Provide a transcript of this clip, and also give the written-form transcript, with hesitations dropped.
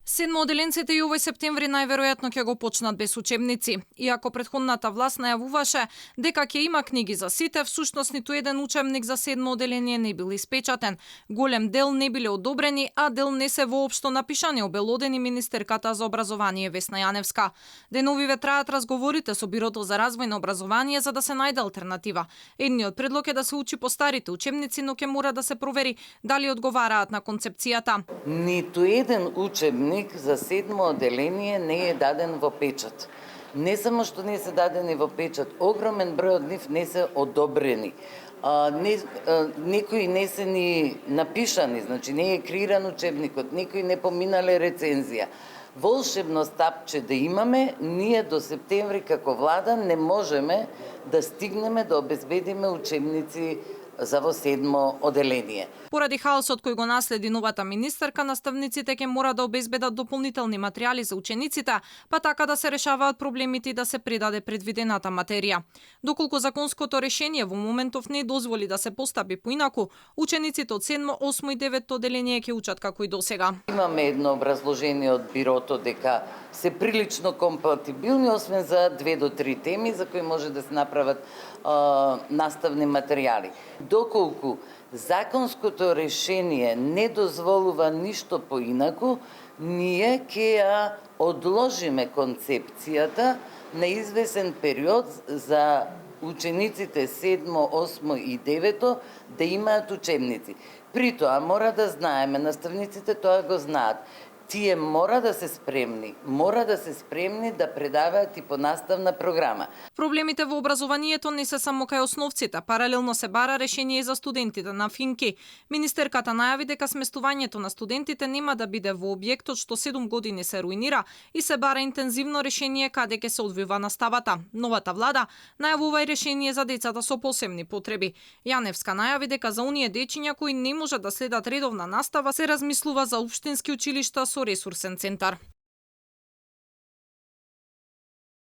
Седмооделенците и овој септември најверојатно ќе го почнат без учебници. Иако претходната власт најавуваше дека ќе има книги за сите, всушност ниту еден учебник за седмооделение не бил испечатен. Голем дел не биле одобрени, а дел не се воопшто напишани, обелодени министерката за образование Весна Јаневска. Деновиве траат разговорите со Бирото за развој на образование за да се најде алтернатива. Едниот предлог е да се учи по старите учебници, но ќе мора да се провери дали одговараат на концепцијата. Ниту еден учебник за седмо оделение не е даден во печат. Не само што не се дадени во печат, огромен број од нив не се одобрени. Некои не се ни напишани, значи не е креиран учебникот, некои не поминале рецензија. Волшебно стапче да имаме, ние до септември како влада не можеме да стигнеме да обезбедиме учебници за во седмо оделение. Поради хаосот кој го наследи новата министерка, наставниците ќе мора да обезбедат дополнителни материјали за учениците, па така да се решаваат проблемите и да се предаде предвидената материја. Доколку законското решение во моментов не дозволи да се постапи поинаку, учениците од 7, 8 и 9 оделение ќе учат како и досега. Имаме едно образложение од Бирото дека се прилично компатибилни, освен за 2 до 3 теми за кои може да се направат наставни материјали. Доколку законското решение не дозволува ништо поинаку, ние ќе ја одложиме концепцијата на извесен период за учениците 7, 8 и 9 да имаат учебници. При тоа мора да знаеме, наставниците тоа го знаат, тие мора да се спремни да предаваат и по наставна програма. Проблемите во образованието не се само кај основците, паралелно се бара решение и за студентите на Финки. Министерката најави дека сместувањето на студентите нема да биде во објектот што 7 години се руинира и се бара интензивно решение каде ќе се одвива наставата. Новата влада најавува и решение за децата со посебни потреби. Јаневска најави дека за оние дечиња кои не можат да следат редовна настава се размислува за општински училишта со ресурсен центар.